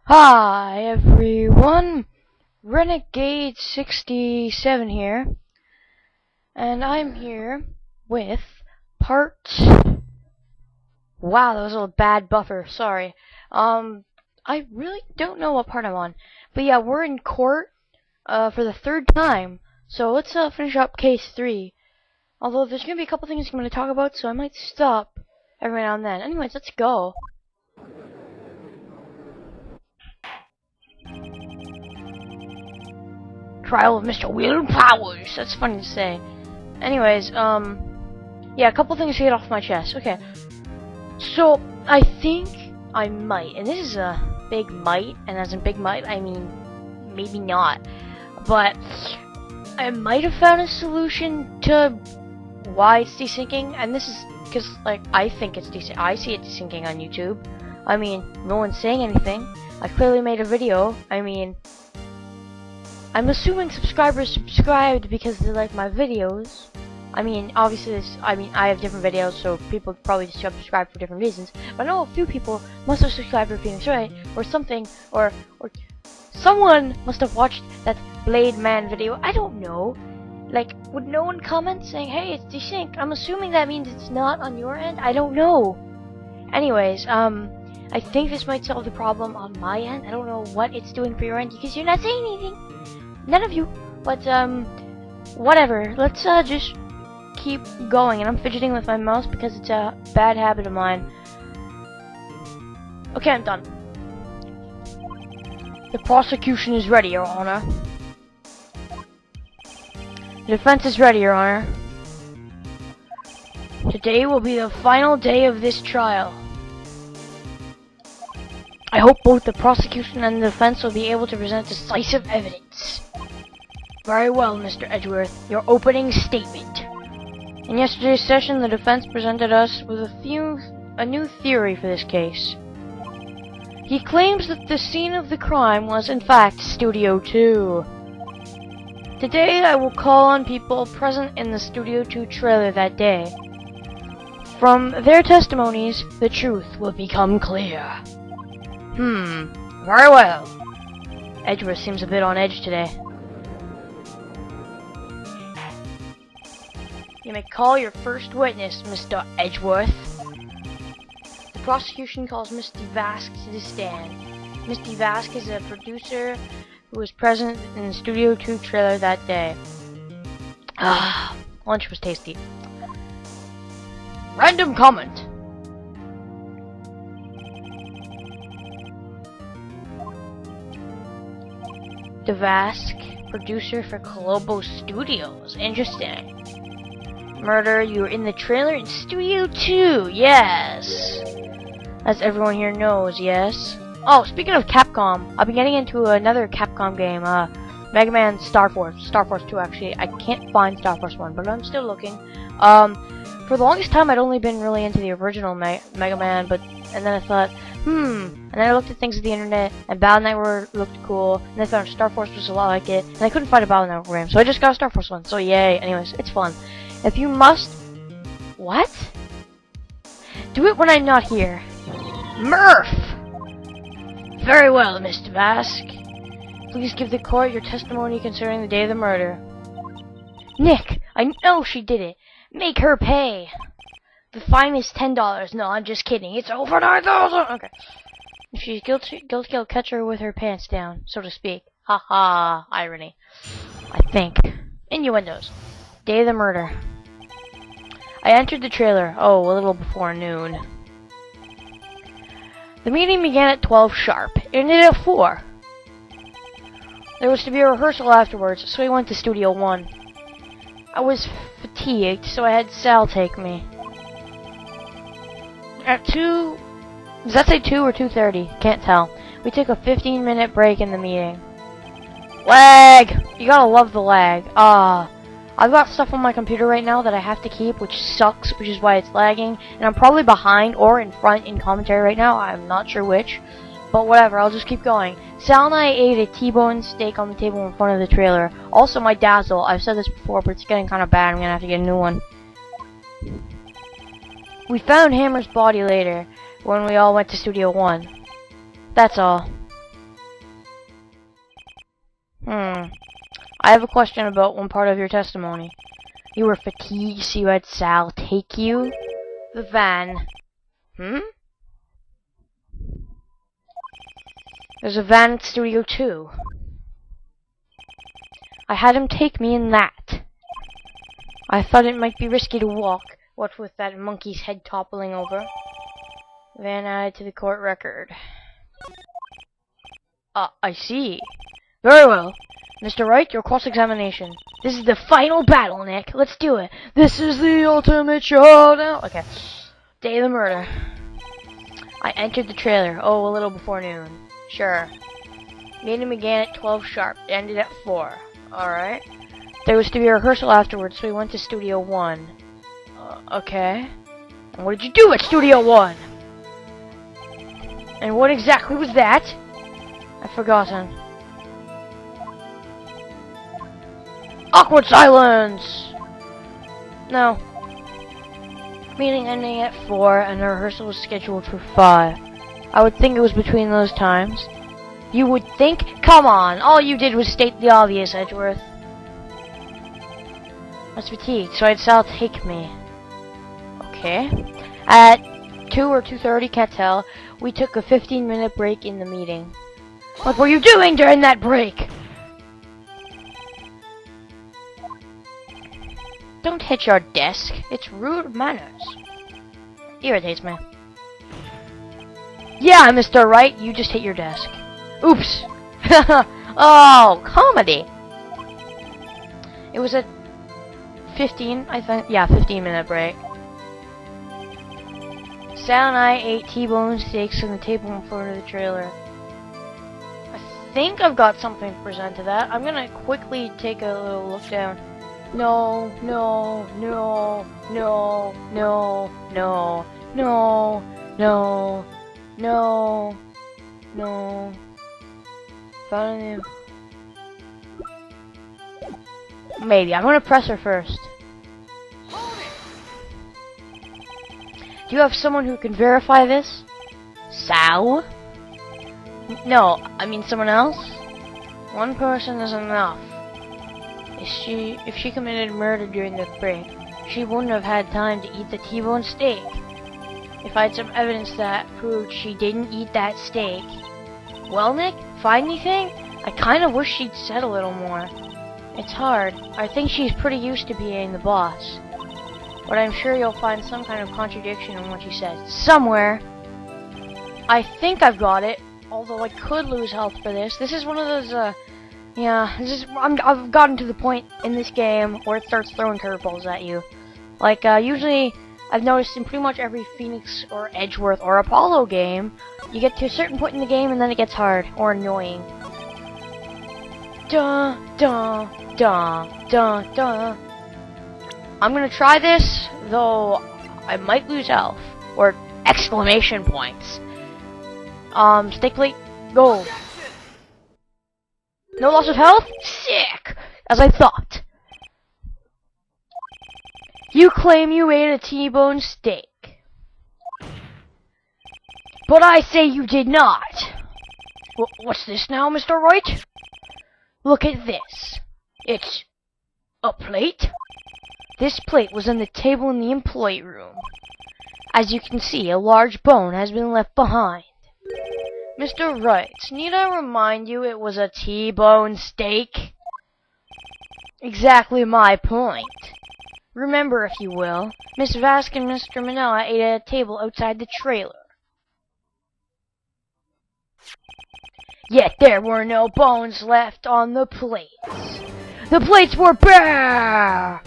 Hi everyone, Renegade 67 here, and I'm here with part. Wow, that was a bad buffer. Sorry. I really don't know what part I'm on, but yeah, we're in court for the third time. So let's finish up case 3. Although there's gonna be a couple things I'm gonna talk about, so I might stop every now and then. Anyways, let's go. Trial of Mr. Will Powers. That's funny to say. Anyways, yeah, a couple things to get off my chest. Okay, so I think I might, and this is a big might, and as in big might, I mean maybe not, but I might have found a solution to why it's desyncing, and this is because, like, I think it's desync. I see it desyncing on YouTube. I mean, no one's saying anything. I clearly made a video. I mean, I'm assuming subscribers subscribed because they like my videos. I mean, obviously I have different videos, so people probably subscribe for different reasons. But I know a few people must have subscribed for Phoenix Wright, or something, or someone must have watched that Blade Man video. I don't know. Like, would no one comment saying, hey, it's desynced? I'm assuming that means it's not on your end? I don't know. Anyways, I think this might solve the problem on my end. I don't know what it's doing for your end, because you're not saying anything. None of you. But, whatever. Let's, just keep going. And I'm fidgeting with my mouse because it's a bad habit of mine. Okay, I'm done. The prosecution is ready, Your Honor. The defense is ready, Your Honor. Today will be the final day of this trial. I hope both the prosecution and the defense will be able to present decisive evidence. Very well, Mr. Edgeworth. Your opening statement. In yesterday's session, the defense presented us with a new theory for this case. He claims that the scene of the crime was, in fact, Studio 2. Today, I will call on people present in the Studio 2 trailer that day. From their testimonies, the truth will become clear. Very well. Edgeworth seems a bit on edge today. You may call your first witness, Mr. Edgeworth. The prosecution calls Miss DeVask to the stand. Miss DeVask is a producer who was present in the Studio 2 trailer that day. Lunch was tasty. Random comment. DeVask, producer for Colombo Studios. Interesting. Murder, you were in the trailer in Studio 2, yes! As everyone here knows, yes? Oh, speaking of Capcom, I've been getting into another Capcom game, Mega Man Star Force 2 actually. I can't find Star Force 1, but I'm still looking. For the longest time I'd only been really into the original Mega Man, and then I thought, and then I looked at things on the internet, and Battle Network looked cool, and I thought Star Force was a lot like it, and I couldn't find a Battle Network game, so I just got a Star Force 1, so yay. Anyways, it's fun. If you must... What? Do it when I'm not here. Murph! Very well, Mr. Vask. Please give the court your testimony concerning the day of the murder. Nick! I know she did it! Make her pay! The fine is $10. No, I'm just kidding. It's over 9,000! Okay. If she's guilty, I'll catch her with her pants down, so to speak. Ha ha. Irony. I think. Innuendos. Day of the murder. I entered the trailer, a little before noon. The meeting began at 12 sharp. It ended at 4. There was to be a rehearsal afterwards, so we went to Studio 1. I was fatigued, so I had Sal take me. At 2... Does that say 2 or 2:30? Can't tell. We took a 15-minute break in the meeting. Lag! You gotta love the lag. I've got stuff on my computer right now that I have to keep, which sucks, which is why it's lagging, and I'm probably behind or in front in commentary right now. I'm not sure which, but whatever, I'll just keep going. Sal and I ate a T-bone steak on the table in front of the trailer. Also my Dazzle. I've said this before, but it's getting kind of bad. I'm gonna have to get a new one. We found Hammer's body later, when we all went to Studio 1. That's all. I have a question about one part of your testimony. You were fatigued, so you had Sal take you? The van. There's a van at Studio 2. I had him take me in that. I thought it might be risky to walk, what with that monkey's head toppling over. Van added to the court record. I see. Very well. Mr. Wright, your cross-examination. This is the final battle, Nick. Let's do it. This is the ultimate showdown. Okay. Day of the murder. I entered the trailer. Oh, a little before noon. Sure. Meeting began at 12 sharp. Ended at 4. Alright. There was to be a rehearsal afterwards, so we went to Studio 1. Okay. And what did you do at Studio 1? And what exactly was that? I've forgotten. Awkward silence! No. Meeting ending at 4, and the rehearsal was scheduled for 5. I would think it was between those times. You would think? Come on! All you did was state the obvious, Edgeworth. I was fatigued, so I had Sal take me. Okay. At 2 or 2:30, can't tell, we took a 15-minute break in the meeting. What were you doing during that break? Don't hit your desk. It's rude manners. Irritates me. Yeah, Mr. Wright, you just hit your desk. Oops. Oh, comedy. It was a 15, I think. Yeah, 15-minute break. Sal and I ate T-bone steaks on the table in front of the trailer. I think I've got something to present to that. I'm gonna quickly take a little look down. No, no, no, no, no, no, no, no, no, no. Found him. Maybe. I'm gonna press her first. Do you have someone who can verify this? Sal? No, I mean someone else? One person is enough. If she committed murder during the break, she wouldn't have had time to eat the T-bone steak. If I had some evidence that proved she didn't eat that steak. Well, Nick, find anything? I kind of wish she'd said a little more. It's hard. I think she's pretty used to being the boss. But I'm sure you'll find some kind of contradiction in what she says. Somewhere. I think I've got it. Although I could lose health for this. This is one of those, yeah, I've gotten to the point in this game where it starts throwing curveballs at you. Like, usually, I've noticed in pretty much every Phoenix or Edgeworth or Apollo game, you get to a certain point in the game and then it gets hard or annoying. Duh, duh, duh, duh, duh. I'm gonna try this, though I might lose health. Or exclamation points. Stick plate, go. No loss of health? Sick! As I thought. You claim you ate a T-bone steak. But I say you did not. What's this now, Mr. Wright? Look at this. It's a plate? This plate was on the table in the employee room. As you can see, a large bone has been left behind. Mr. Wright, need I remind you it was a T-bone steak? Exactly my point. Remember, if you will, Miss Vask and Mr. Manoa ate at a table outside the trailer. Yet there were no bones left on the plates. The plates were bare!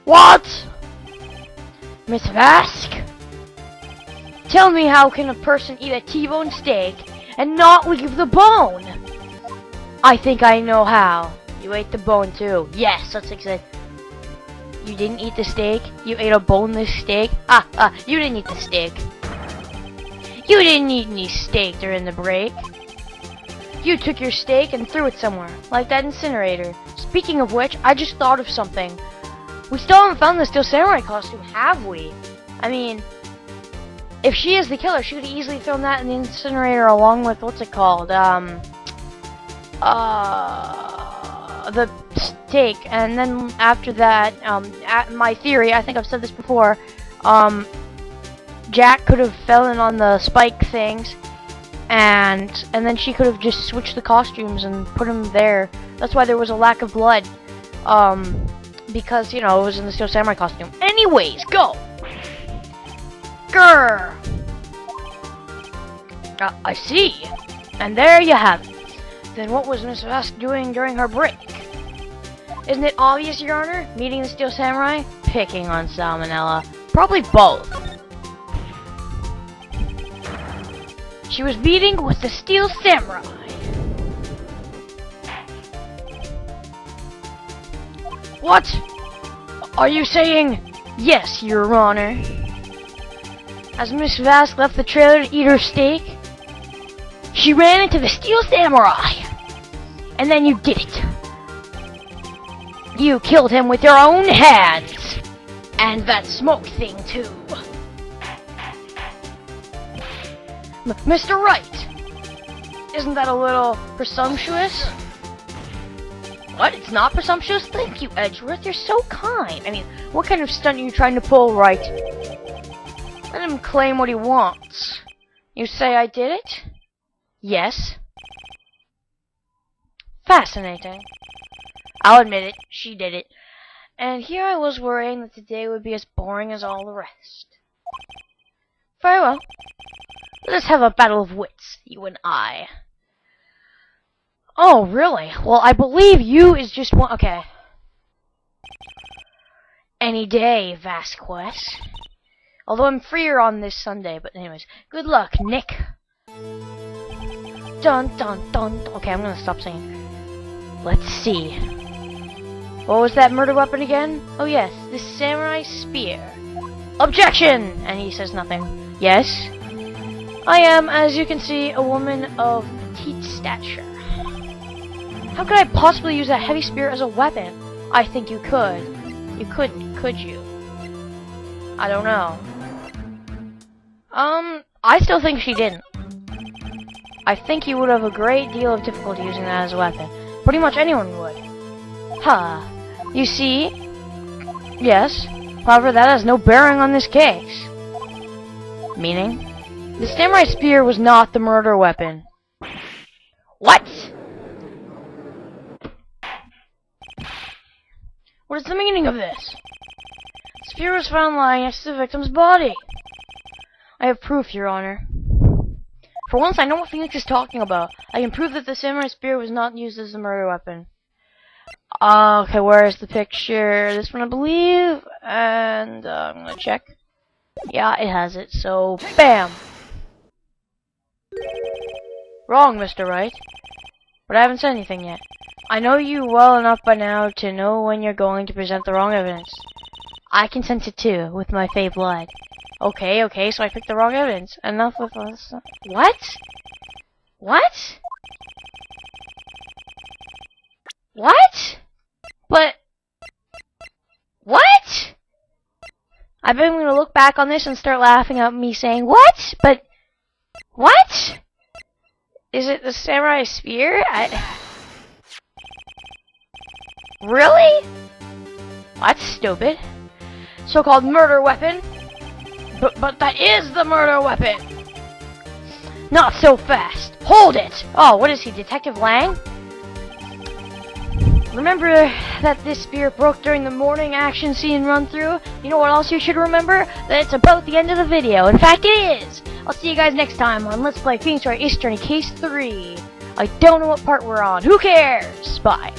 What? Miss Vask? Tell me, how can a person eat a T-bone steak and not leave the bone? I think I know how. You ate the bone too. Yes, that's exactly. You didn't eat the steak? You ate a boneless steak? You didn't eat the steak. You didn't eat any steak during the break. You took your steak and threw it somewhere, like that incinerator. Speaking of which, I just thought of something. We still haven't found the Steel Samurai costume, have we? I mean, if she is the killer, she could have easily thrown that in the incinerator along with, what's it called? the stake, and then after that, my theory, I think I've said this before, Jack could have fallen on the spike things, and then she could have just switched the costumes and put him there. That's why there was a lack of blood, because, you know, it was in the Steel Samurai costume. Anyways, go! Grr! I see. And there you have it. Then what was Miss Vask doing during her break? Isn't it obvious, Your Honor? Meeting the Steel Samurai? Picking on Salmonella. Probably both. She was meeting with the Steel Samurai. What? Are you saying? Yes, Your Honor. As Miss Vask left the trailer to eat her steak, she ran into the Steel Samurai. And then you did it. You killed him with your own hands. And that smoke thing, too. Mr. Wright! Isn't that a little presumptuous? What? It's not presumptuous? Thank you, Edgeworth. You're so kind. I mean, what kind of stunt are you trying to pull, Wright? Let him claim what he wants. You say I did it? Yes. Fascinating. I'll admit it, she did it. And here I was worrying that today would be as boring as all the rest. Very well. Let us have a battle of wits, you and I. Oh, really? Well, I believe you is just one. Okay. Any day, Vasquez. Although I'm freer on this Sunday, but anyways. Good luck, Nick. Dun dun dun. Okay, I'm gonna stop singing. Let's see. What was that murder weapon again? Oh yes, the samurai spear. Objection! And he says nothing. Yes? I am, as you can see, a woman of petite stature. How could I possibly use a heavy spear as a weapon? I think you could. You couldn't, could you? I don't know. I still think she didn't. I think you would have a great deal of difficulty using that as a weapon. Pretty much anyone would. Huh. You see? Yes. However, that has no bearing on this case. Meaning? The samurai spear was not the murder weapon. What? What is the meaning of this? The spear was found lying next to the victim's body. I have proof, Your Honor. For once, I know what Phoenix is talking about. I can prove that the samurai spear was not used as a murder weapon. Okay, where is the picture? This one, I believe. And I'm gonna check. Yeah, it has it. So, bam! Wrong, Mr. Wright. But I haven't said anything yet. I know you well enough by now to know when you're going to present the wrong evidence. I can sense it too, with my fey blood. Okay, so I picked the wrong evidence. Enough with us. What? What? What? But... What? I bet I'm gonna look back on this and start laughing at me saying, what? But... What? Is it the samurai spear? Really? That's stupid. So-called murder weapon. But that is the murder weapon! Not so fast! Hold it! Oh, what is he, Detective Lang? Remember that this spear broke during the morning action scene run-through? You know what else you should remember? That it's about the end of the video. In fact, it is! I'll see you guys next time on Let's Play Phoenix Wright Ace Attorney Case 3. I don't know what part we're on. Who cares? Bye.